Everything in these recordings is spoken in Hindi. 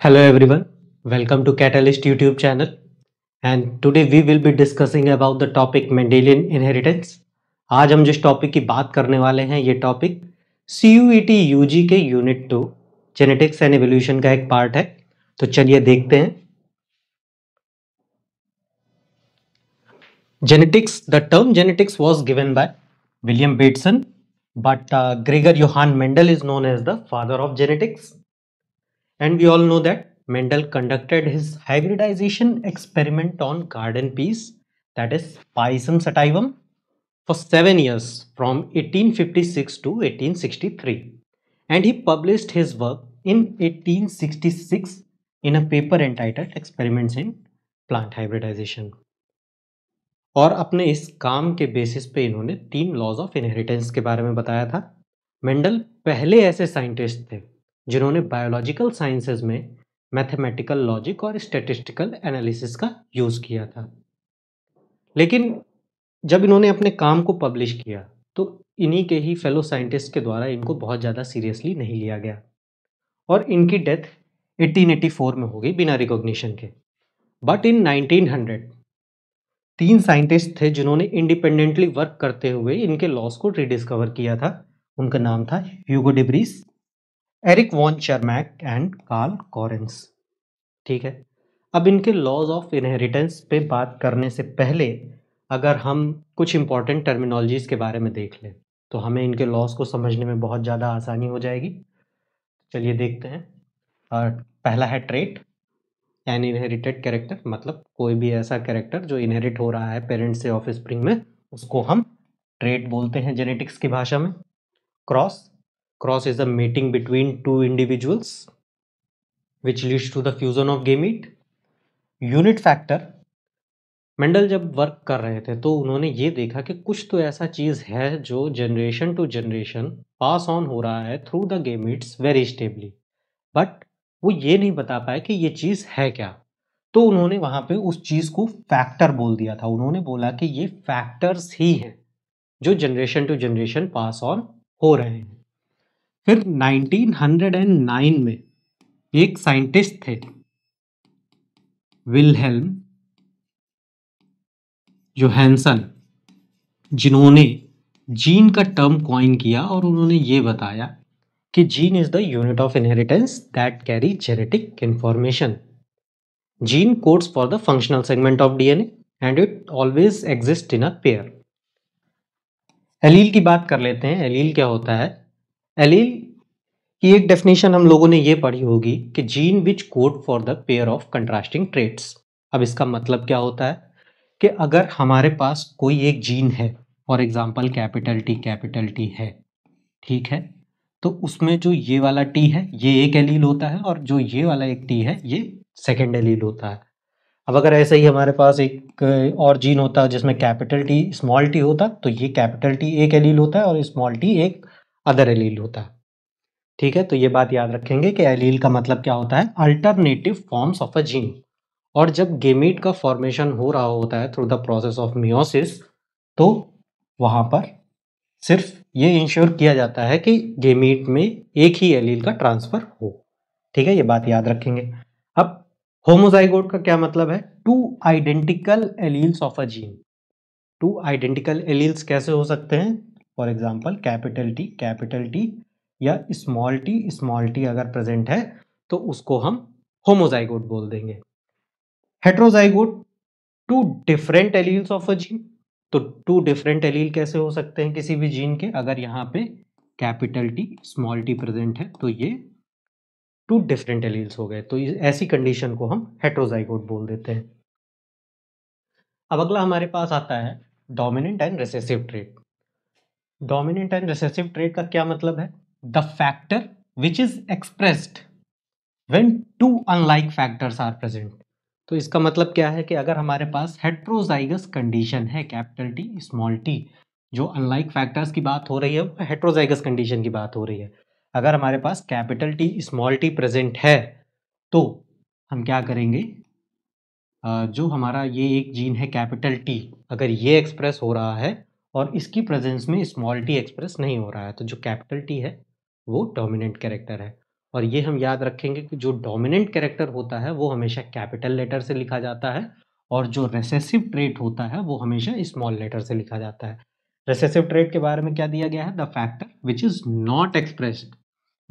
Hello everyone, welcome to Catalyst YouTube channel, and today we will be discussing about the topic Mendelian inheritance। आज हम जिस टॉपिक की बात करने वाले हैं ये टॉपिक CUET UG के यूनिट 2 जेनेटिक्स एंड एवोल्यूशन का एक पार्ट है। तो चलिए देखते हैं। Genetics, the term genetics was given by William Bateson, but Gregor Johann Mendel is known as the father of genetics. And we all know that Mendel conducted his hybridization experiment on garden peas, that is Pisum sativum, for 7 years from 1856 to 1863. And he published his work in 1866 in a paper entitled Experiments in Plant Hybridization. और अपने इस काम के बेसिस पे इन्होंने 3 लॉज ऑफ इनहेरिटेंस के बारे में बताया था। मेंडल पहले ऐसे साइंटिस्ट थे जिन्होंने बायोलॉजिकल साइंसेज में मैथमेटिकल लॉजिक और स्टैटिस्टिकल एनालिसिस का यूज किया था। लेकिन जब इन्होंने अपने काम को पब्लिश किया तो इन्हीं के ही फेलो साइंटिस्ट के द्वारा इनको बहुत ज़्यादा सीरियसली नहीं लिया गया और इनकी डेथ 1884 में हो गई बिना रिकॉग्निशन के। बट इन 1900 3 साइंटिस्ट थे जिन्होंने इंडिपेंडेंटली वर्क करते हुए इनके लॉस को रिडिस्कवर किया था। उनका नाम था Hugo de Vries, Erich von Tschermak and Carl Correns. ठीक है, अब इनके लॉज ऑफ इनहेरिटेंस पे बात करने से पहले अगर हम कुछ इंपॉर्टेंट टर्मिनोलॉजीज के बारे में देख लें तो हमें इनके लॉस को समझने में बहुत ज़्यादा आसानी हो जाएगी। चलिए देखते हैं। पहला है ट्रेट, एन इनहेरिटेड कैरेक्टर, मतलब कोई भी ऐसा कैरेक्टर जो इनहेरिट हो रहा है पेरेंट से ऑफस्प्रिंग में, उसको हम ट्रेट बोलते हैं जेनेटिक्स की भाषा में। Cross, cross is a mating between two individuals which leads to the fusion of gamete. Unit factor, Mendel जब वर्क कर रहे थे तो उन्होंने ये देखा कि कुछ तो ऐसा चीज़ है जो generation to generation pass on हो रहा है through the gametes very stably, but वो ये नहीं बता पाए कि ये चीज़ है क्या। तो उन्होंने वहाँ पे उस चीज़ को फैक्टर बोल दिया था। उन्होंने बोला कि ये फैक्टर्स ही हैं जो generation to generation pass on हो रहे हैं। फिर 1909 में एक साइंटिस्ट थे विल्हेल्म जोहानसन, जिन्होंने जीन का टर्म कॉइन किया और उन्होंने ये बताया कि gene is the unit of inheritance that carry genetic information. Gene codes for the functional segment of DNA and it always exist in a pair. Allele की बात कर लेते हैं। एलील क्या होता है? एलील की एक डेफिनेशन हम लोगों ने ये पढ़ी होगी कि gene which code for the pair of contrasting traits. अब इसका मतलब क्या होता है कि अगर हमारे पास कोई एक जीन है, फॉर एग्जांपल कैपिटल टी है, ठीक है, तो उसमें जो ये वाला टी है ये एक एलील होता है और जो ये वाला एक टी है ये सेकेंड एलील होता है। अब अगर ऐसे ही हमारे पास एक और जीन होता है जिसमें कैपिटल टी स्मॉल टी होता, तो ये कैपिटल टी एक एलील होता है और स्मॉल टी एक अदर एलील होता है। ठीक है, तो ये बात याद रखेंगे कि एलील का मतलब क्या होता है? Alternative forms of a gene. और जब गेमीट का फॉर्मेशन हो रहा होता है through the process of meiosis, तो वहाँ पर सिर्फ ये इंश्योर किया जाता है कि गेमीट में एक ही एलील का ट्रांसफर हो। ठीक है, ये बात याद रखेंगे। अब होमोजाइगोट का क्या मतलब है? Two identical alleles of a gene. Two identical alleles कैसे हो सकते हैं? फॉर एग्जाम्पल कैपिटल टी या स्मॉल टी अगर प्रेजेंट है तो उसको हम होमोजाइगोट बोल देंगे। Heterozygote, two different alleles of a gene. तो टू डिफरेंट एलील कैसे हो सकते हैं किसी भी जीन के? अगर यहाँ पे capital T small T present है तो ये टू डिफरेंट एलील्स हो गए, तो ऐसी कंडीशन को हम हेट्रोजाइगोट बोल देते हैं। अब अगला हमारे पास आता है dominant and recessive trait. Dominant and recessive trait का क्या मतलब है? The factor which is expressed when two unlike factors are present. तो इसका मतलब क्या है कि अगर हमारे पास हेट्रोजाइगस कंडीशन है, कैपिटल टी स्मॉल टी, जो अनलाइक फैक्टर्स की बात हो रही है वो हेट्रोजाइगस कंडीशन की बात हो रही है। अगर हमारे पास capital T small T present है तो हम क्या करेंगे? जो हमारा ये एक जीन है कैपिटल टी, अगर ये एक्सप्रेस हो रहा है और इसकी प्रेजेंस में स्मॉल टी एक्सप्रेस नहीं हो रहा है, तो जो कैपिटल टी है वो डोमिनेंट कैरेक्टर है। और ये हम याद रखेंगे कि जो डोमिनेंट कैरेक्टर होता है वो हमेशा कैपिटल लेटर से लिखा जाता है और जो रेसेसिव ट्रेट होता है वो हमेशा स्मॉल लेटर से लिखा जाता है। रेसेसिव ट्रेट के बारे में क्या दिया गया है? The factor which is not expressed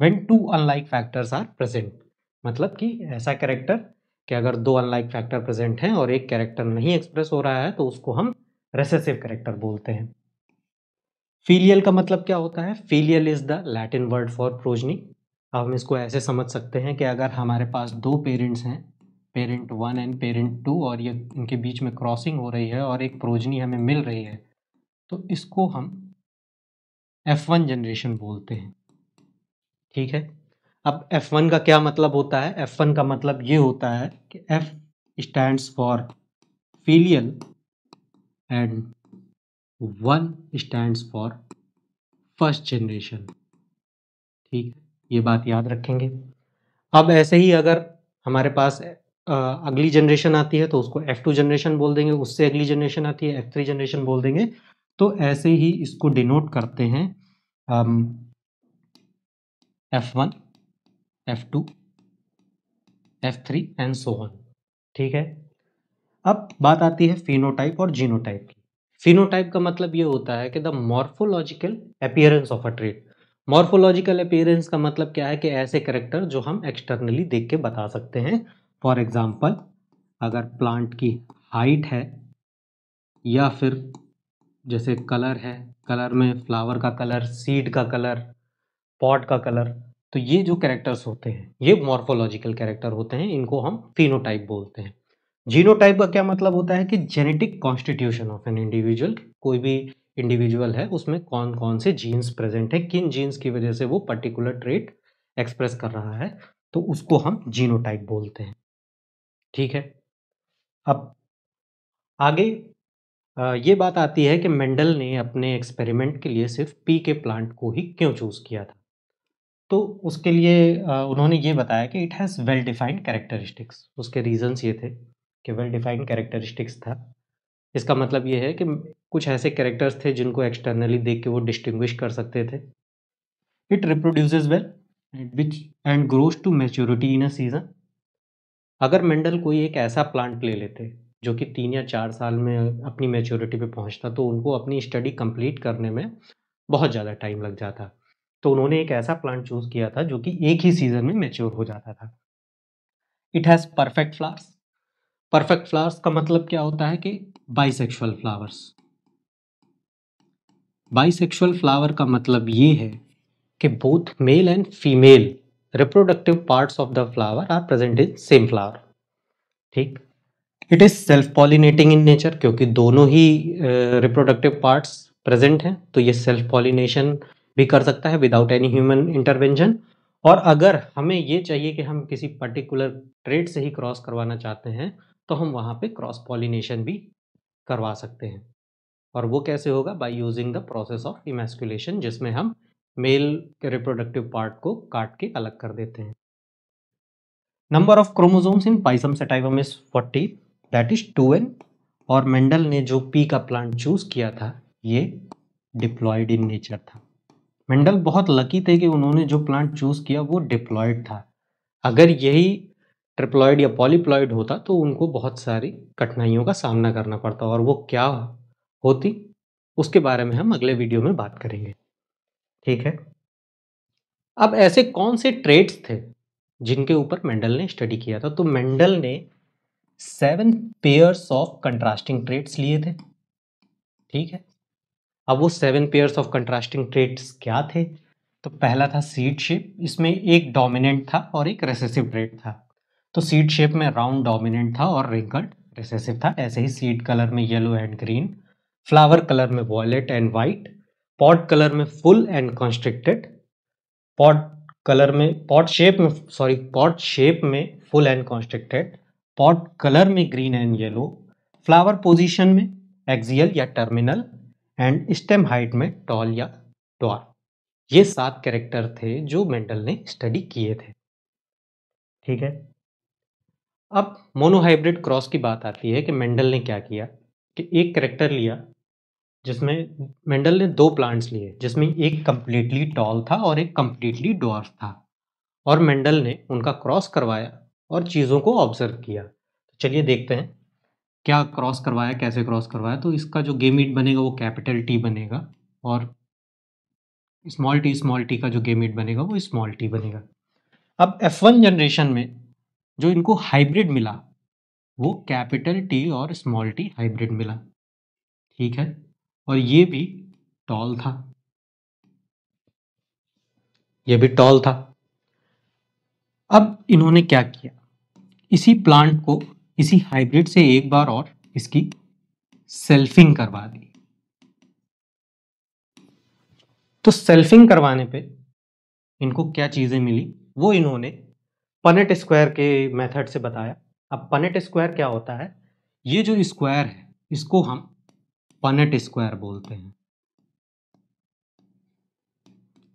when two unlike factors are present. मतलब कि ऐसा कैरेक्टर कि अगर दो अनलाइक फैक्टर प्रेजेंट हैं और एक कैरेक्टर नहीं एक्सप्रेस हो रहा है तो उसको हम रेसेसिव कैरेक्टर बोलते हैं। फीलियल का मतलब क्या होता है? Filial is the Latin word for progeny. अब हम इसको ऐसे समझ सकते हैं कि अगर हमारे पास दो पेरेंट्स हैं, पेरेंट 1 एंड पेरेंट 2, और ये इनके बीच में क्रॉसिंग हो रही है और एक प्रोजनी हमें मिल रही है, तो इसको हम F1 जनरेशन बोलते हैं। ठीक है। अब F1 का क्या मतलब होता है? F1 का मतलब ये होता है कि F stands for filial and 1 stands for first generation. ठीक है, ये बात याद रखेंगे। अब ऐसे ही अगर हमारे पास अगली जनरेशन आती है तो उसको F2 जनरेशन बोल देंगे, उससे अगली जनरेशन आती है F3 जनरेशन बोल देंगे। तो ऐसे ही इसको डिनोट करते हैं F1, F2, F3 and so on. ठीक है। अब बात आती है फिनोटाइप और जीनोटाइप की। फिनोटाइप का मतलब ये होता है कि the morphological appearance of a trait. Morphological appearance का मतलब क्या है? कि ऐसे कैरेक्टर जो हम एक्सटर्नली देख के बता सकते हैं। फॉर एग्जाम्पल, अगर प्लांट की हाइट है या फिर जैसे कलर है, कलर में फ्लावर का कलर, सीड का कलर, पॉट का कलर, तो ये जो कैरेक्टर्स होते हैं ये मॉर्फोलॉजिकल कैरेक्टर होते हैं, इनको हम फिनोटाइप बोलते हैं। जीनोटाइप का क्या मतलब होता है? कि genetic constitution of an individual. कोई भी इंडिविजुअल है उसमें कौन कौन से जीन्स प्रेजेंट है, किन जीन्स की वजह से वो पर्टिकुलर ट्रेट एक्सप्रेस कर रहा है, तो उसको हम जीनोटाइप बोलते हैं। ठीक है। अब आगे ये बात आती है कि मेंडल ने अपने एक्सपेरिमेंट के लिए सिर्फ पी के प्लांट को ही क्यों चूज किया था। तो उसके लिए उन्होंने ये बताया कि it has well defined characteristics. उसके रीजंस ये थे कि वेल डिफाइंड कैरेक्टरिस्टिक्स था। इसका मतलब ये है कि कुछ ऐसे कैरेक्टर्स थे जिनको एक्सटर्नली देख के वो डिस्टिंग्विश कर सकते थे। It reproduces well which and grows to maturity in a season. अगर मेंडल कोई एक ऐसा प्लांट ले लेते जो कि 3 या 4 साल में अपनी मैच्योरिटी पे पहुंचता, तो उनको अपनी स्टडी कंप्लीट करने में बहुत ज़्यादा टाइम लग जाता। तो उन्होंने एक ऐसा प्लांट चूज़ किया था जो कि एक ही सीज़न में मैच्योर हो जाता था। It has perfect flowers. Perfect flowers का मतलब क्या होता है? कि बाइसेक्सुअल फ्लावर्स। बाइसेक्सुअल फ्लावर का मतलब ये है कि both male and female reproductive parts of the flower are present in same flower. ठीक। It is self pollinating in nature, क्योंकि दोनों ही रिप्रोडक्टिव पार्ट्स प्रेजेंट हैं, तो ये सेल्फ पॉलिनेशन भी कर सकता है विदाउट एनी ह्यूमन इंटरवेंशन। और अगर हमें ये चाहिए कि हम किसी पर्टिकुलर ट्रेट से ही क्रॉस करवाना चाहते हैं, तो हम वहाँ पे क्रॉस पॉलिनेशन भी करवा सकते हैं। और वो कैसे होगा? By using the process of emasculation, जिसमें हम मेल के रिप्रोडक्टिव पार्ट को काट के अलग कर देते हैं। Number of chromosomes in Pisum sativum is 40, that is 2n। और मेंडल ने जो पी का प्लांट चूज किया था ये डिप्लॉयड इन नेचर था। मेंडल बहुत लकी थे कि उन्होंने जो प्लांट चूज किया वो डिप्लॉयड था। अगर यही ट्रिप्लॉयड या पॉलीप्लॉयड होता तो उनको बहुत सारी कठिनाइयों का सामना करना पड़ता, और वो क्या होती उसके बारे में हम अगले वीडियो में बात करेंगे। ठीक है। अब ऐसे कौन से ट्रेड्स थे जिनके ऊपर मेंडल ने स्टडी किया था? तो मेंडल ने 7 पेयर्स ऑफ कंट्रास्टिंग ट्रेड्स लिए थे। ठीक है। अब वो 7 पेयर्स ऑफ कंट्रास्टिंग ट्रेड्स क्या थे? तो पहला था सीड शेप। इसमें एक डोमिनेंट था और एक रिसेसिव ट्रेड था। तो सीड शेप में राउंड डोमिनेंट था और रिंकल्ड रिसेसिव था। ऐसे ही सीड कलर में yellow and green, flower colour में violet and white, pod colour में full and constricted, pod shape में full and constricted, pod colour में green and yellow, flower position में एक्सियल या टर्मिनल, एंड स्टेम हाइट में टॉल या ड्वार्फ। ये 7 कैरेक्टर थे जो मेंडल ने स्टडी किए थे। ठीक है। अब मोनोहाइब्रिड क्रॉस की बात आती है कि मेंडल ने क्या किया कि एक कैरेक्टर लिया जिसमें मेंडल ने 2 प्लांट्स लिए जिसमें एक कंप्लीटली टॉल था और एक कंप्लीटली ड्वार्फ था। और मेंडल ने उनका क्रॉस करवाया और चीज़ों को ऑब्जर्व किया। तो चलिए देखते हैं क्या क्रॉस करवाया, कैसे क्रॉस करवाया। तो इसका जो गेमीट बनेगा वो कैपिटल टी बनेगा और स्मॉल टी का जो गेमीट बनेगा वो स्मॉल टी बनेगा। अब F1 जनरेशन में जो इनको हाइब्रिड मिला वो कैपिटल टी और स्मॉल टी हाइब्रिड मिला, ठीक है, और ये भी टॉल था, ये भी टॉल था। अब इन्होंने क्या किया, इसी प्लांट को, इसी हाइब्रिड से एक बार और इसकी सेल्फिंग करवा दी। तो सेल्फिंग करवाने पे इनको क्या चीजें मिली वो इन्होंने पनेट स्क्वायर के मेथड से बताया। अब पनेट स्क्वायर क्या होता है, ये जो स्क्वायर है इसको हम पनेट स्क्वायर बोलते हैं,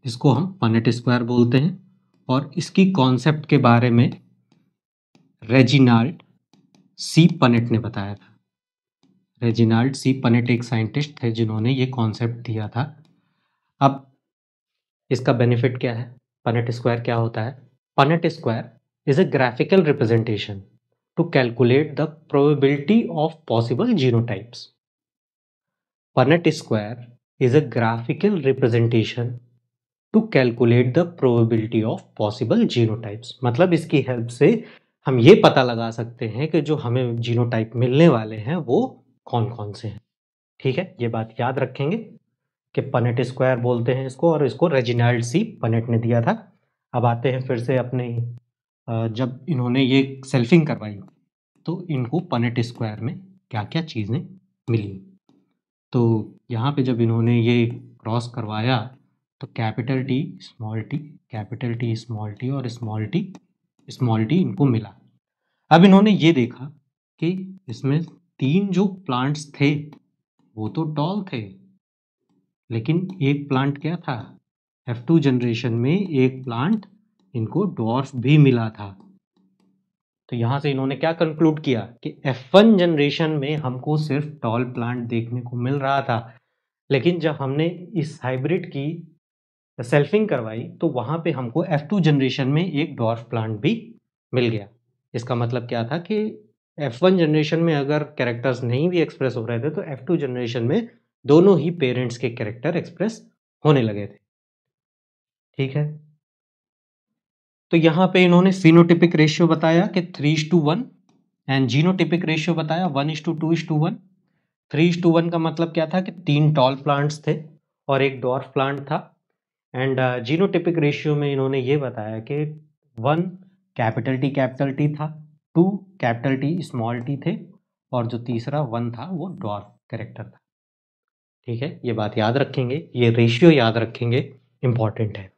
इसको हम पनेट स्क्वायर बोलते हैं। और इसकी कॉन्सेप्ट के बारे में रेजिनाल्ड सी पनेट ने बताया था। रेजिनाल्ड सी पनेट एक साइंटिस्ट थे जिन्होंने ये कॉन्सेप्ट दिया था। अब इसका बेनिफिट क्या है, पनेट स्क्वायर क्या होता है? Punnett square is a graphical representation to calculate the probability of possible genotypes. Punnett square is a graphical representation to calculate the probability of possible genotypes. मतलब इसकी हेल्प से हम ये पता लगा सकते हैं कि जो हमें जीनोटाइप मिलने वाले हैं वो कौन कौन से हैं, ठीक है। ये बात याद रखेंगे कि पनेट स्क्वायर बोलते हैं इसको, और इसको रेजिनाल्ड सी पनेट ने दिया था। अब आते हैं फिर से अपने जब इन्होंने ये सेल्फिंग करवाई तो इनको पनेट स्क्वायर में क्या क्या चीज़ें मिली। तो यहाँ पे जब इन्होंने ये क्रॉस करवाया तो capital T small T, capital T small T और स्मॉल टी इनको मिला। अब इन्होंने ये देखा कि इसमें 3 जो प्लांट्स थे वो तो टॉल थे, लेकिन एक प्लांट क्या था, F2 जनरेशन में एक प्लांट इनको डॉर्फ भी मिला था। तो यहां से इन्होंने क्या कंक्लूड किया कि F1 जनरेशन में हमको सिर्फ टॉल प्लांट देखने को मिल रहा था, लेकिन जब हमने इस हाइब्रिड की सेल्फिंग करवाई तो वहां पे हमको F2 जनरेशन में एक डॉर्फ प्लांट भी मिल गया। इसका मतलब क्या था कि F1 जनरेशन में अगर कैरेक्टर्स नहीं भी एक्सप्रेस हो रहे थे तो F2 जनरेशन में दोनों ही पेरेंट्स के कैरेक्टर एक्सप्रेस होने लगे थे, ठीक है। तो यहाँ पे इन्होंने फिनोटिपिक रेशियो बताया कि 3:1 एंड जीनोटिपिक रेशियो बताया 1:2:1। 3:1 का मतलब क्या था कि 3 टॉल प्लांट्स थे और एक डॉर्फ प्लांट था। एंड जीनोटिपिक रेशियो में इन्होंने ये बताया कि 1 कैपिटल टी था, 2 कैपिटल टी स्मॉल टी थे और जो तीसरा 1 था वो डॉर्फ कैरेक्टर था, ठीक है। ये बात याद रखेंगे, ये रेशियो याद रखेंगे, इंपॉर्टेंट है।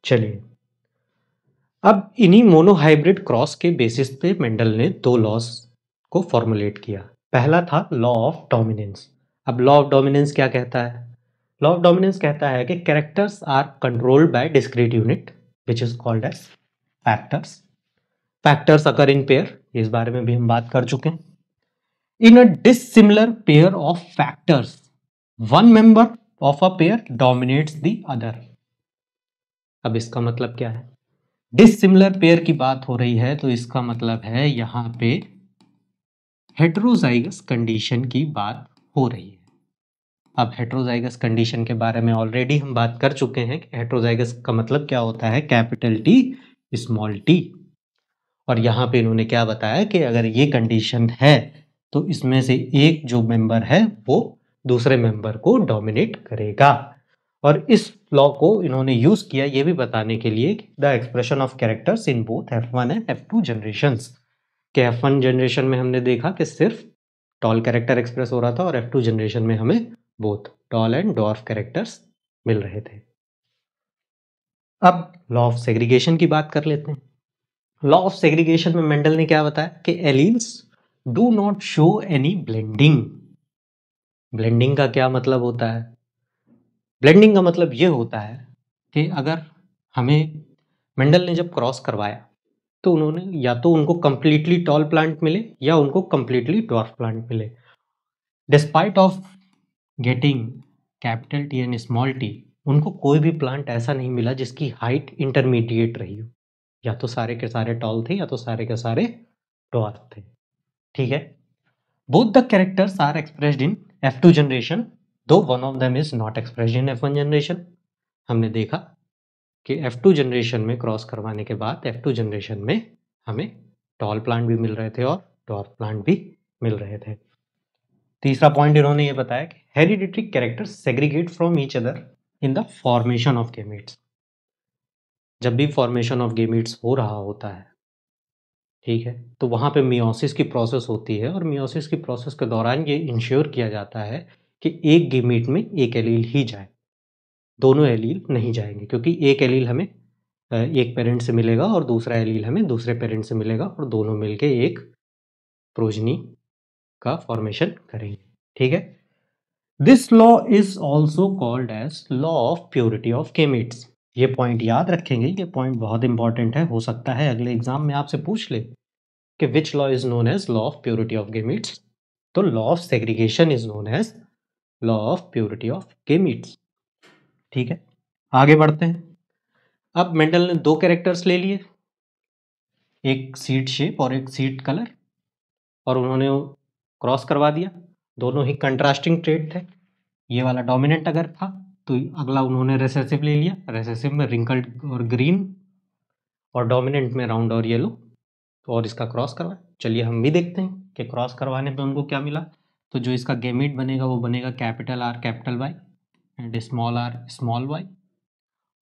चलिए, अब इन्हीं मोनोहाइब्रिड क्रॉस के बेसिस पे मेंडल ने 2 लॉज को फॉर्मुलेट किया। पहला था लॉ ऑफ डोमिनेंस। अब लॉ ऑफ डोमिनेंस क्या कहता है? लॉ ऑफ डोमिनेंस कहता है कि characters are controlled by discrete unit which is called as factors. Factors occur in pair, इस बारे में भी हम बात कर चुके हैं। In a dissimilar pair of factors one member of a pair dominates the other. अब इसका मतलब क्या है? डिसिमिलर पेयर की बात हो रही है तो इसका मतलब है यहां पे हेटेरोजाइगस कंडीशन की बात हो रही है। अब हेटेरोजाइगस कंडीशन के बारे में ऑलरेडी हम बात कर चुके हैं कि हेटेरोजाइगस का मतलब क्या होता है, कैपिटल टी स्मॉल टी। और यहाँ पे इन्होंने क्या बताया कि अगर ये कंडीशन है तो इसमें से एक जो मेंबर है वो दूसरे मेंबर को डोमिनेट करेगा। और इस लॉ को इन्होंने यूज किया ये भी बताने के लिए the expression of characters in both F1 and F2 generations, के F1 जनरेशन में हमने देखा कि सिर्फ टॉल कैरेक्टर एक्सप्रेस हो रहा था और F2 जनरेशन में हमें both tall and dwarf characters मिल रहे थे। अब लॉ ऑफ सेग्रीगेशन की बात कर लेते हैं। लॉ ऑफ सेग्रीगेशन में मेंडल ने क्या बताया कि alleles do not show any blending. Blending का क्या मतलब होता है? ब्लेंडिंग का मतलब ये होता है कि अगर हमें मेंडल ने जब क्रॉस करवाया तो उन्होंने या तो उनको कंप्लीटली टॉल प्लांट मिले या उनको कंप्लीटली डॉर्फ प्लांट मिले। Despite of getting capital T and small T, उनको कोई भी प्लांट ऐसा नहीं मिला जिसकी हाइट इंटरमीडिएट रही हो, या तो सारे के सारे टॉल थे या तो सारे के सारे ड्वार्फ थे। ठीक है, both the characters are expressed in F2 generation, दो one of them is not expressed in F1 generation. हमने देखा कि F2 जनरेशन में क्रॉस करवाने के बाद F2 जनरेशन में हमें टॉल प्लांट भी मिल रहे थे और ड्वार्फ प्लांट भी मिल रहे थे। तीसरा पॉइंट इन्होंने ये बताया कि hereditary characters segregate from each other in the formation of gametes. जब भी फॉर्मेशन ऑफ गेमीट्स हो रहा होता है, ठीक है, तो वहाँ पे मियोसिस की प्रोसेस होती है और मियोसिस की प्रोसेस के दौरान ये इंश्योर किया जाता है कि एक गेमीट में एक एलील ही जाए, दोनों एलील नहीं जाएंगे, क्योंकि एक एलील हमें एक पेरेंट से मिलेगा और दूसरा एलील हमें दूसरे पेरेंट से मिलेगा और दोनों मिलके एक प्रोजनी का फॉर्मेशन करेंगे। ठीक है, this law is also called as law of purity of gametes. ये पॉइंट याद रखेंगे, ये पॉइंट बहुत इंपॉर्टेंट है, हो सकता है अगले एग्जाम में आपसे पूछ ले कि which law is known as law of purity of gametes. तो law of segregation is known as law of purity of gametes. ठीक है, आगे बढ़ते हैं। अब मेंडल ने दो कैरेक्टर्स ले लिए, एक सीड शेप और एक सीड कलर, और उन्होंने क्रॉस करवा दिया। दोनों ही कंट्रास्टिंग ट्रेट थे। ये वाला डोमिनेंट अगर था तो अगला उन्होंने रेसेसिव ले लिया, रेसेसिव में रिंकल्ड और ग्रीन और डोमिनेंट में राउंड और येलो, और इसका क्रॉस करवाया। चलिए हम भी देखते हैं कि क्रॉस करवाने पे उनको क्या मिला। तो जो इसका गेमीट बनेगा वो बनेगा capital R capital Y and small R small Y,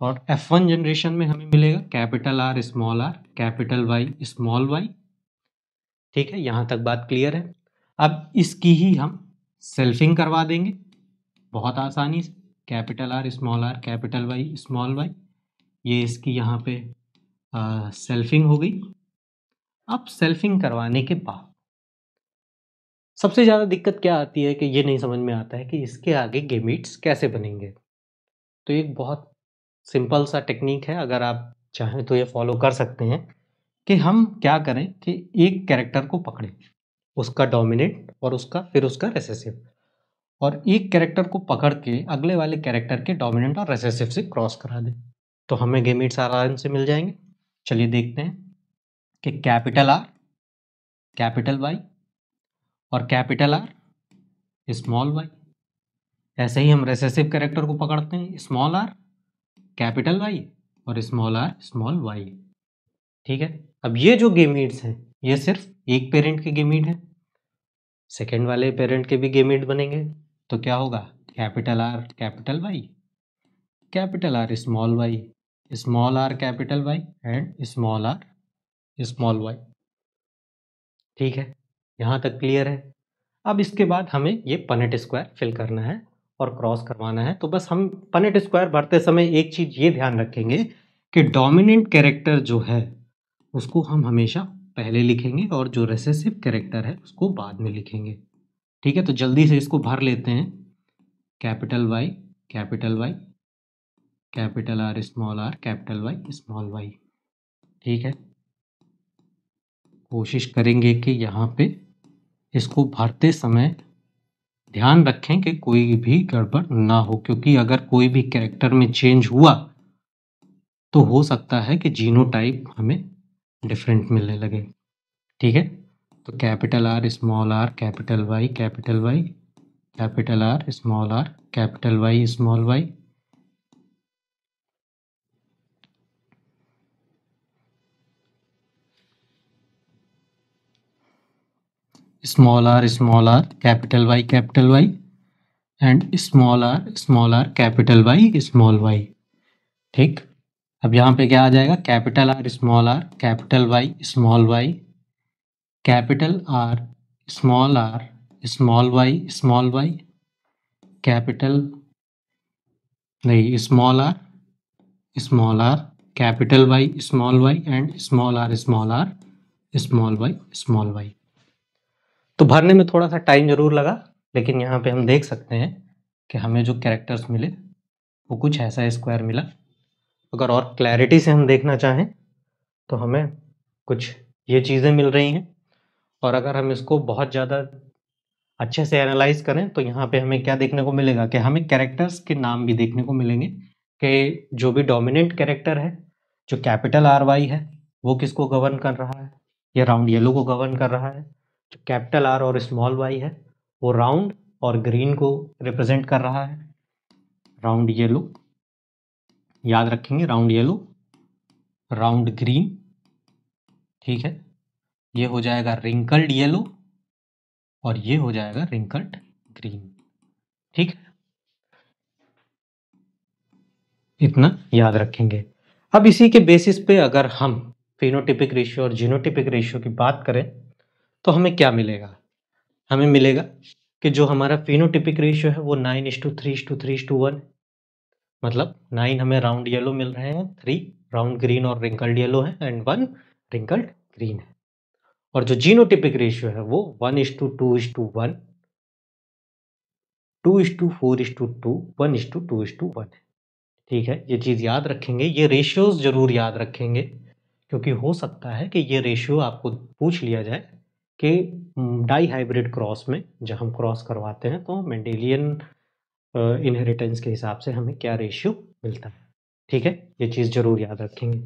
और F1 जनरेशन में हमें मिलेगा capital R capital Y small Y. ठीक है, यहाँ तक बात क्लियर है। अब इसकी ही हम सेल्फिंग करवा देंगे बहुत आसानी से, capital R capital Y small Y, ये इसकी यहाँ पे सेल्फिंग हो गई। अब सेल्फिंग करवाने के बाद सबसे ज़्यादा दिक्कत क्या आती है कि ये नहीं समझ में आता है कि इसके आगे गेमीट्स कैसे बनेंगे। तो एक बहुत सिंपल सा टेक्निक है, अगर आप चाहें तो ये फॉलो कर सकते हैं कि हम क्या करें कि एक कैरेक्टर को पकड़ें, उसका डोमिनेंट और उसका फिर उसका रेसेसिव, और एक कैरेक्टर को पकड़ के अगले वाले कैरेक्टर के डोमिनेंट और रेसेसिव से क्रॉस करा दें, तो हमें गेमीट्स आराम से मिल जाएंगे। चलिए देखते हैं कि कैपिटल आर कैपिटल वाई और कैपिटल आर स्मॉल वाई। ऐसे ही हम रेसेसिव कैरेक्टर को पकड़ते हैं, स्मॉल आर कैपिटल वाई और स्मॉल आर स्मॉल वाई। ठीक है, अब ये जो गेमीट्स हैं ये सिर्फ एक पेरेंट के गेमीट हैं, सेकेंड वाले पेरेंट के भी गेमीट बनेंगे। तो क्या होगा, capital R capital Y small R capital Y and small R small Y. ठीक है, यहाँ तक क्लियर है। अब इसके बाद हमें ये पनेट स्क्वायर फिल करना है और क्रॉस करवाना है। तो बस हम पनेट स्क्वायर भरते समय एक चीज़ ये ध्यान रखेंगे कि डोमिनेंट कैरेक्टर जो है उसको हम हमेशा पहले लिखेंगे और जो रेसेसिव कैरेक्टर है उसको बाद में लिखेंगे। ठीक है, तो जल्दी से इसको भर लेते हैं। Capital Y capital R capital Y small Y. ठीक है, कोशिश करेंगे कि यहाँ पे इसको भरते समय ध्यान रखें कि कोई भी गड़बड़ ना हो, क्योंकि अगर कोई भी कैरेक्टर में चेंज हुआ तो हो सकता है कि जीनोटाइप हमें डिफरेंट मिलने लगे। ठीक है, तो capital R capital Y capital R capital Y small Y, small R capital Y and small R capital Y small Y. ठीक, अब यहाँ पे क्या आ जाएगा, capital R capital Y small Y, capital R small Y capital नहीं small R capital Y small Y and small R small Y. तो भरने में थोड़ा सा टाइम जरूर लगा, लेकिन यहाँ पे हम देख सकते हैं कि हमें जो कैरेक्टर्स मिले वो कुछ ऐसा स्क्वायर मिला। अगर और क्लैरिटी से हम देखना चाहें तो हमें कुछ ये चीज़ें मिल रही हैं, और अगर हम इसको बहुत ज़्यादा अच्छे से एनालाइज करें तो यहाँ पे हमें क्या देखने को मिलेगा कि हमें कैरेक्टर्स के नाम भी देखने को मिलेंगे कि जो भी डोमिनेंट कैरेक्टर है, जो कैपिटल आर वाई है, वो किसको गवर्न कर रहा है? ये राउंड येलो को गवर्न कर रहा है। जो कैपिटल आर और स्मॉल वाई है, वो राउंड और ग्रीन को रिप्रेजेंट कर रहा है। राउंड येलो, याद रखेंगे, राउंड येलो, राउंड ग्रीन, ठीक है। ये हो जाएगा रिंकल्ड येलो और ये हो जाएगा रिंकल्ड ग्रीन, ठीक है। इतना याद रखेंगे। अब इसी के बेसिस पे अगर हम फिनोटिपिक रेशियो और जीनोटिपिक रेशियो की बात करें तो हमें क्या मिलेगा? हमें मिलेगा कि जो हमारा फिनोटिपिक रेशियो है वो 9:3:3:1, मतलब 9 हमें राउंड येलो मिल रहे हैं, 3 राउंड ग्रीन और रिंकल्ड येलो है एंड 1 रिंकल्ड ग्रीन है। और जो जीनोटिपिक रेशियो है वो 1:2:1, 2:4:2, 1:2:1 है, ठीक है। ये चीज़ याद रखेंगे, ये रेशियोज जरूर याद रखेंगे, क्योंकि हो सकता है कि ये रेशियो आपको पूछ लिया जाए कि डाई हाइब्रिड क्रॉस में जब हम क्रॉस करवाते हैं तो मेंडेलियन इनहेरिटेंस के हिसाब से हमें क्या रेशियो मिलता है, ठीक है। ये चीज़ जरूर याद रखेंगे।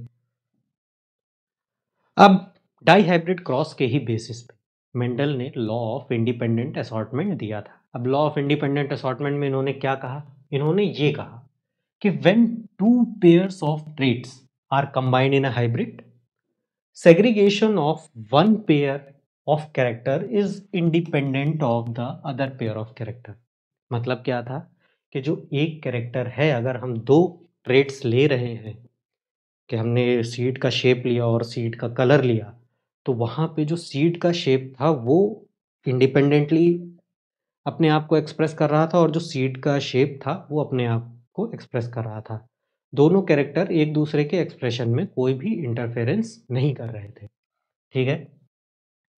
अब डाई हाइब्रिड क्रॉस के ही बेसिस पे मेंडल ने लॉ ऑफ इंडिपेंडेंट असॉर्टमेंट दिया था। अब लॉ ऑफ इंडिपेंडेंट असॉर्टमेंट में इन्होंने क्या कहा? इन्होंने ये कहा कि when two pairs of traits are combined in a hybrid, segregation of one pair of character is independent of the other pair of character। मतलब क्या था कि जो एक कैरेक्टर है, अगर हम दो ट्रेट्स ले रहे हैं, कि हमने सीड का शेप लिया और सीड का कलर लिया, तो वहाँ पे जो सीड का शेप था वो इंडिपेंडेंटली अपने आप को एक्सप्रेस कर रहा था और जो सीड का शेप था वो अपने आप को एक्सप्रेस कर रहा था। दोनों कैरेक्टर एक दूसरे के एक्सप्रेशन में कोई भी इंटरफेरेंस नहीं कर रहे थे, ठीक है।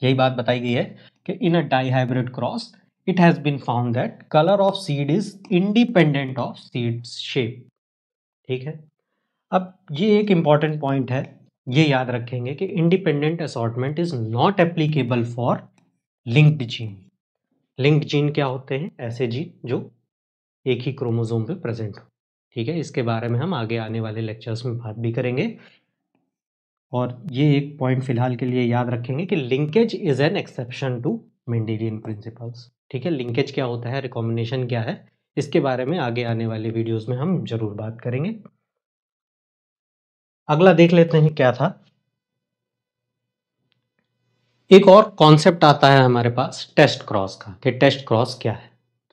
यही बात बताई गई है कि in a dihybrid cross it has been found that colour of seed is independent of seeds shape, ठीक है। अब ये एक इंपॉर्टेंट पॉइंट है, ये याद रखेंगे कि independent assortment is not applicable for linked gene. Linked gene क्या होते हैं? ऐसे जीन जो एक ही क्रोमोसोम पे प्रेजेंट हो, ठीक है। इसके बारे में हम आगे आने वाले लेक्चर्स में बात भी करेंगे। और ये एक पॉइंट फिलहाल के लिए याद रखेंगे कि linkage is an exception to Mendelian principles, ठीक है। लिंकेज क्या होता है, रिकॉम्बिनेशन क्या है, इसके बारे में आगे आने वाले वीडियोस में हम जरूर बात करेंगे। अगला देख लेते हैं क्या था। एक और कॉन्सेप्ट आता है हमारे पास टेस्ट क्रॉस का, कि टेस्ट क्रॉस क्या है।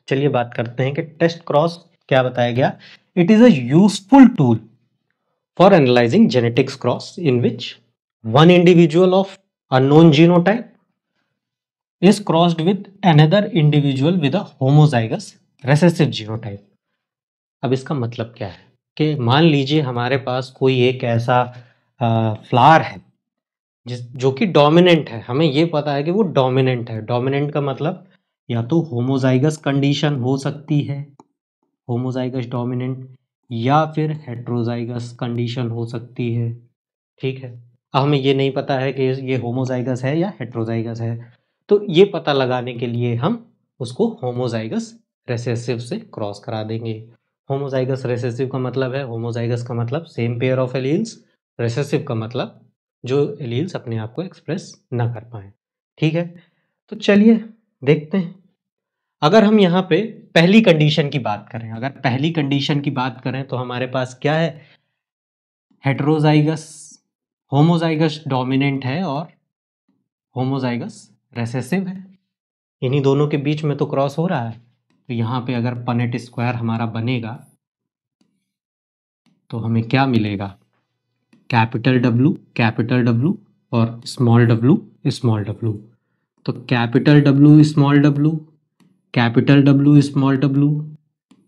चलिए बात करते हैं कि टेस्ट क्रॉस क्या बताया गया। It is a useful tool for analyzing genetics cross in which one individual of unknown genotype is crossed with another individual with a homozygous recessive genotype। अब इसका मतलब क्या है कि मान लीजिए हमारे पास कोई एक ऐसा फ्लावर है जो कि डोमिनेंट है, हमें ये पता है कि वो डोमिनेंट है। डोमिनेंट का मतलब या तो होमोजाइगस कंडीशन हो सकती है, होमोजाइगस डोमिनेंट, या फिर हेट्रोजाइगस कंडीशन हो सकती है, ठीक है। अब हमें ये नहीं पता है कि ये होमोजाइगस है या हेट्रोजाइगस है, तो ये पता लगाने के लिए हम उसको होमोजाइगस रेसेसिव से क्रॉस करा देंगे। होमोजाइगस रेसेसिव का मतलब है, होमोजाइगस का मतलब same pair of alleles, recessive का मतलब जो एलील्स अपने आप को एक्सप्रेस ना कर पाए, ठीक है। तो चलिए देखते हैं। अगर हम यहाँ पे पहली कंडीशन की बात करें, अगर पहली कंडीशन की बात करें तो हमारे पास क्या है, हेट्रोजाइगस, होमोजाइगस डोमिनेंट है और होमोजाइगस रेसेसिव है। इन्हीं दोनों के बीच में तो क्रॉस हो रहा है। तो यहाँ पे अगर पनेट स्क्वायर हमारा बनेगा तो हमें क्या मिलेगा, कैपिटल डब्लू और स्मॉल डब्लू स्मॉल डब्लू। तो capital W small W, capital W small W,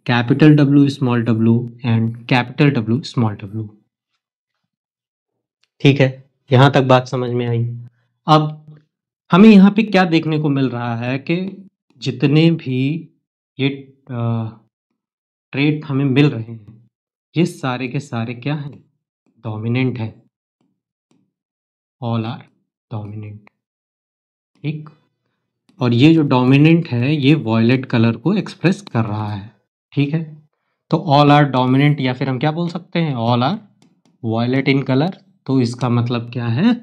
capital W small W and capital W small W, ठीक है। यहाँ तक बात समझ में आई। अब हमें यहाँ पे क्या देखने को मिल रहा है कि जितने भी ये ट्रेट हमें मिल रहे हैं ये सारे के सारे क्या हैं, डोमिनेंट है, ऑल आर डोमिनेंट, ठीक। और ये जो डोमिनेंट है ये वॉयलेट कलर को एक्सप्रेस कर रहा है, ठीक है। तो ऑल आर डोमिनेंट, या फिर हम क्या बोल सकते हैं, all are violet in colour. तो इसका मतलब क्या है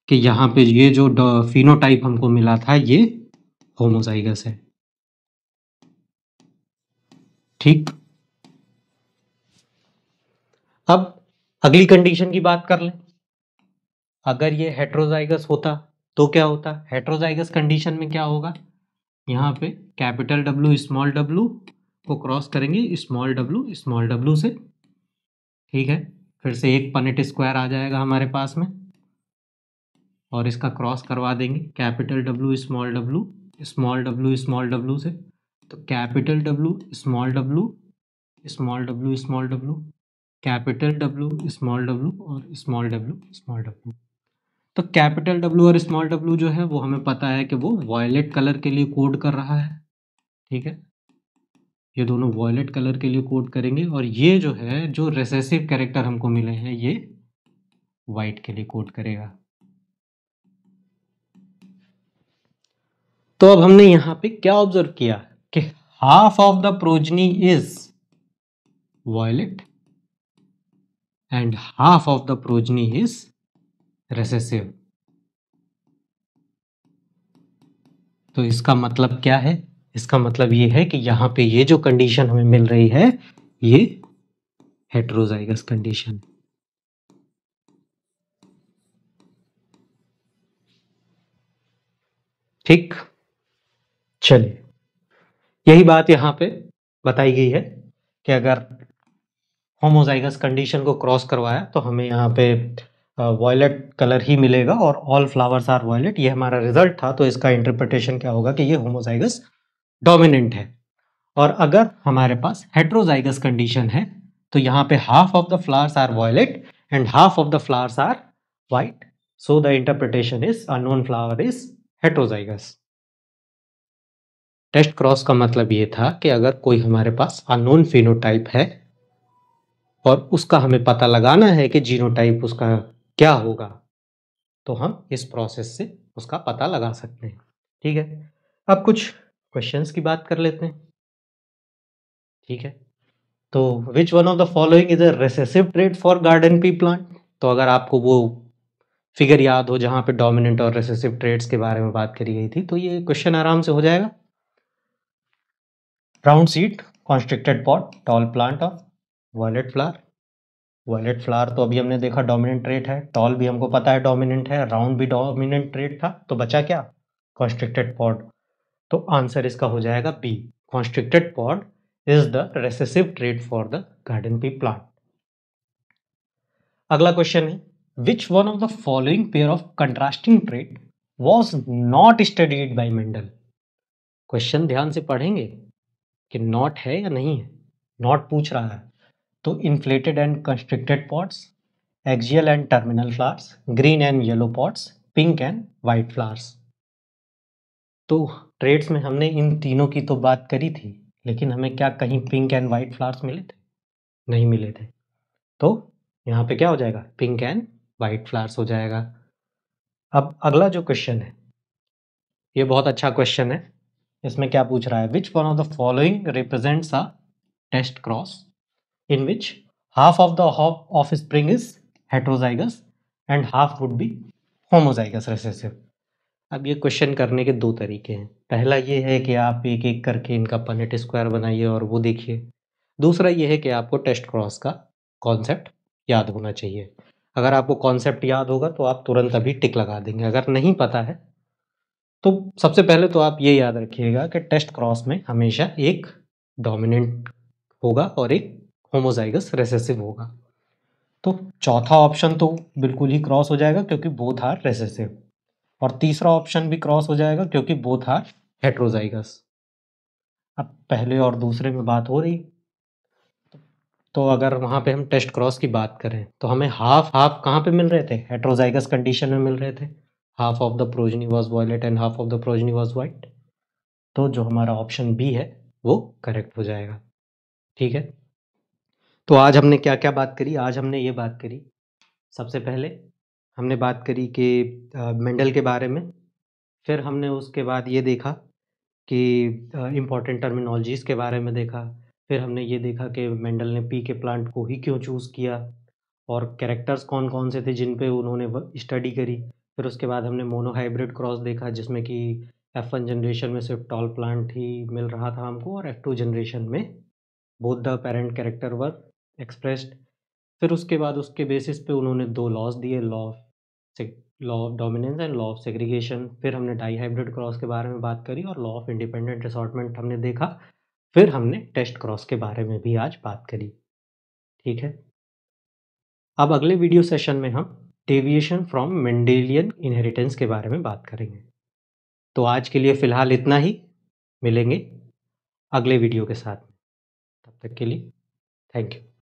कि यहाँ पे ये जो फिनोटाइप हमको मिला था ये होमोजाइगस है। ठीक, अब अगली कंडीशन की बात कर लें। अगर ये हेट्रोजाइगस होता तो क्या होता? हेट्रोजाइगस कंडीशन में क्या होगा, यहाँ पे कैपिटल डब्ल्यू स्मॉल डब्ल्यू को क्रॉस करेंगे स्मॉल डब्ल्यू से। ठीक है, फिर से एक पनेट स्क्वायर आ जाएगा हमारे पास में, और इसका क्रॉस करवा देंगे कैपिटल डब्ल्यू स्मॉल डब्ल्यू से। तो capital W small W small W, capital W small W और स्मॉल डब्ल्यू। तो कैपिटल डब्ल्यू और स्मॉल डब्ल्यू जो है वो हमें पता है कि वो वॉयलेट कलर के लिए कोड कर रहा है। ठीक है, ये दोनों वॉयलेट कलर के लिए कोड करेंगे, और ये जो है जो रिसेसिव कैरेक्टर हमको मिले हैं ये वाइट के लिए कोड करेगा। तो अब हमने यहाँ पे क्या ऑब्जर्व किया कि half of the progeny is violet and half of the progeny is recessive. तो इसका मतलब क्या है? इसका मतलब ये है कि यहाँ पे ये जो कंडीशन हमें मिल रही है ये हेट्रोजाइगस कंडीशन। ठीक, चलिए, यही बात यहाँ पे बताई गई है कि अगर होमोजाइगस कंडीशन को क्रॉस करवाया तो हमें यहाँ पे वॉयलेट कलर ही मिलेगा और ऑल फ्लावर्स आर वॉयलेट, ये हमारा रिजल्ट था। तो इसका इंटरप्रिटेशन क्या होगा कि ये होमोजाइगस डोमिनेंट है। और अगर हमारे पास हेट्रोजाइगस कंडीशन है तो यहाँ पे half of the flowers are violet and half of the flowers are white, so the interpretation is unknown flower is heterozygous. Test cross का मतलब ये था कि अगर कोई हमारे पास अननोन फिनोटाइप है और उसका हमें पता लगाना है कि जीनोटाइप उसका क्या होगा, तो हम इस प्रोसेस से उसका पता लगा सकते हैं। ठीक है, अब कुछ क्वेश्चंस की बात कर लेते हैं। ठीक है, तो विच one of the following is a recessive trait for garden pea plant? तो अगर आपको वो फिगर याद हो जहां पे डोमिनेंट और रिसेसिव ट्रेट्स के बारे में बात करी गई थी, तो ये क्वेश्चन आराम से हो जाएगा। Round seed, constricted pot, tall plant और वॉयलेट फ्लावर। वॉयलेट फ्लावर तो अभी हमने देखा डोमिनेंट ट्रेट है, टॉल भी हमको पता है डोमिनेंट है, राउंड भी डोमिनेंट ट्रेट था, तो बचा क्या? Constricted pod. तो आंसर इसका हो जाएगा B, constricted pod is the recessive trait for the garden pea plant. अगला क्वेश्चन है, which one of the following pair of contrasting trait was not studied by Mendel? Question ध्यान से पढ़ेंगे कि नॉट है या नहीं है। नॉट पूछ रहा है तो inflated and constricted pots, axial and terminal flowers, green and yellow pots, pink and white flowers. तो ट्रेड्स में हमने इन तीनों की तो बात करी थी, लेकिन हमें क्या कहीं पिंक एंड वाइट फ्लावर्स मिले थे? नहीं मिले थे। तो यहाँ पे क्या हो जाएगा? पिंक एंड वाइट फ्लावर्स हो जाएगा। अब अगला जो क्वेश्चन है ये बहुत अच्छा क्वेश्चन है। इसमें क्या पूछ रहा है, which one of the following represents a test cross in which half of the offspring is heterozygous and half would be homozygous recessive। अब ये क्वेश्चन करने के दो तरीके हैं। पहला ये है कि आप एक एक करके इनका पनेट स्क्वायर बनाइए और वो देखिए। दूसरा ये है कि आपको टेस्ट क्रॉस का कॉन्सेप्ट याद होना चाहिए। अगर आपको कॉन्सेप्ट याद होगा तो आप तुरंत अभी टिक लगा देंगे। अगर नहीं पता है तो सबसे पहले तो आप ये याद रखिएगा कि टेस्ट क्रॉस में हमेशा एक डोमिनेंट होगा और एक होमोजाइगस रेसेसिव होगा। तो चौथा ऑप्शन तो बिल्कुल ही क्रॉस हो जाएगा क्योंकि बोथ आर रेसेसिव, और तीसरा ऑप्शन भी क्रॉस हो जाएगा क्योंकि बोथ आर हेट्रोजाइगस। अब पहले और दूसरे में बात हो रही, तो अगर वहाँ पे हम टेस्ट क्रॉस की बात करें तो हमें हाफ हाफ कहाँ पे मिल रहे थे? हेट्रोजाइगस कंडीशन में मिल रहे थे। Half of the progeny was violet and half of the progeny was white. तो जो हमारा ऑप्शन बी है वो करेक्ट हो जाएगा। ठीक है, तो आज हमने क्या क्या बात करी? आज हमने ये बात करी, सबसे पहले हमने बात करी कि मेंडल के बारे में। फिर हमने उसके बाद ये देखा कि इम्पोर्टेंट टर्मिनोलॉजीज़ के बारे में देखा। फिर हमने ये देखा कि मेंडल ने पी के प्लांट को ही क्यों चूज़ किया और कैरेक्टर्स कौन-कौन से थे जिन पे उन्होंने स्टडी करी। फिर उसके बाद हमने मोनोहाइब्रिड क्रॉस देखा जिसमें कि F1 जनरेशन में सिर्फ टॉल प्लांट ही मिल रहा था हमको और F2 जनरेशन में both the parent character were expressed. फिर उसके बाद उसके बेसिस पे उन्होंने 2 लॉज़ दिए, law of dominance and law of segregation. फिर हमने डाइहाइब्रिड क्रॉस के बारे में बात करी और लॉ ऑफ इंडिपेंडेंट असॉर्टमेंट हमने देखा। फिर हमने टेस्ट क्रॉस के बारे में भी आज बात करी। ठीक है? अब अगले वीडियो सेशन में हम डेविएशन फ्रॉम मेंडेलियन इनहेरिटेंस के बारे में बात करेंगे। तो आज के लिए फ़िलहाल इतना ही, मिलेंगे अगले वीडियो के साथ। तब तक के लिए थैंक यू।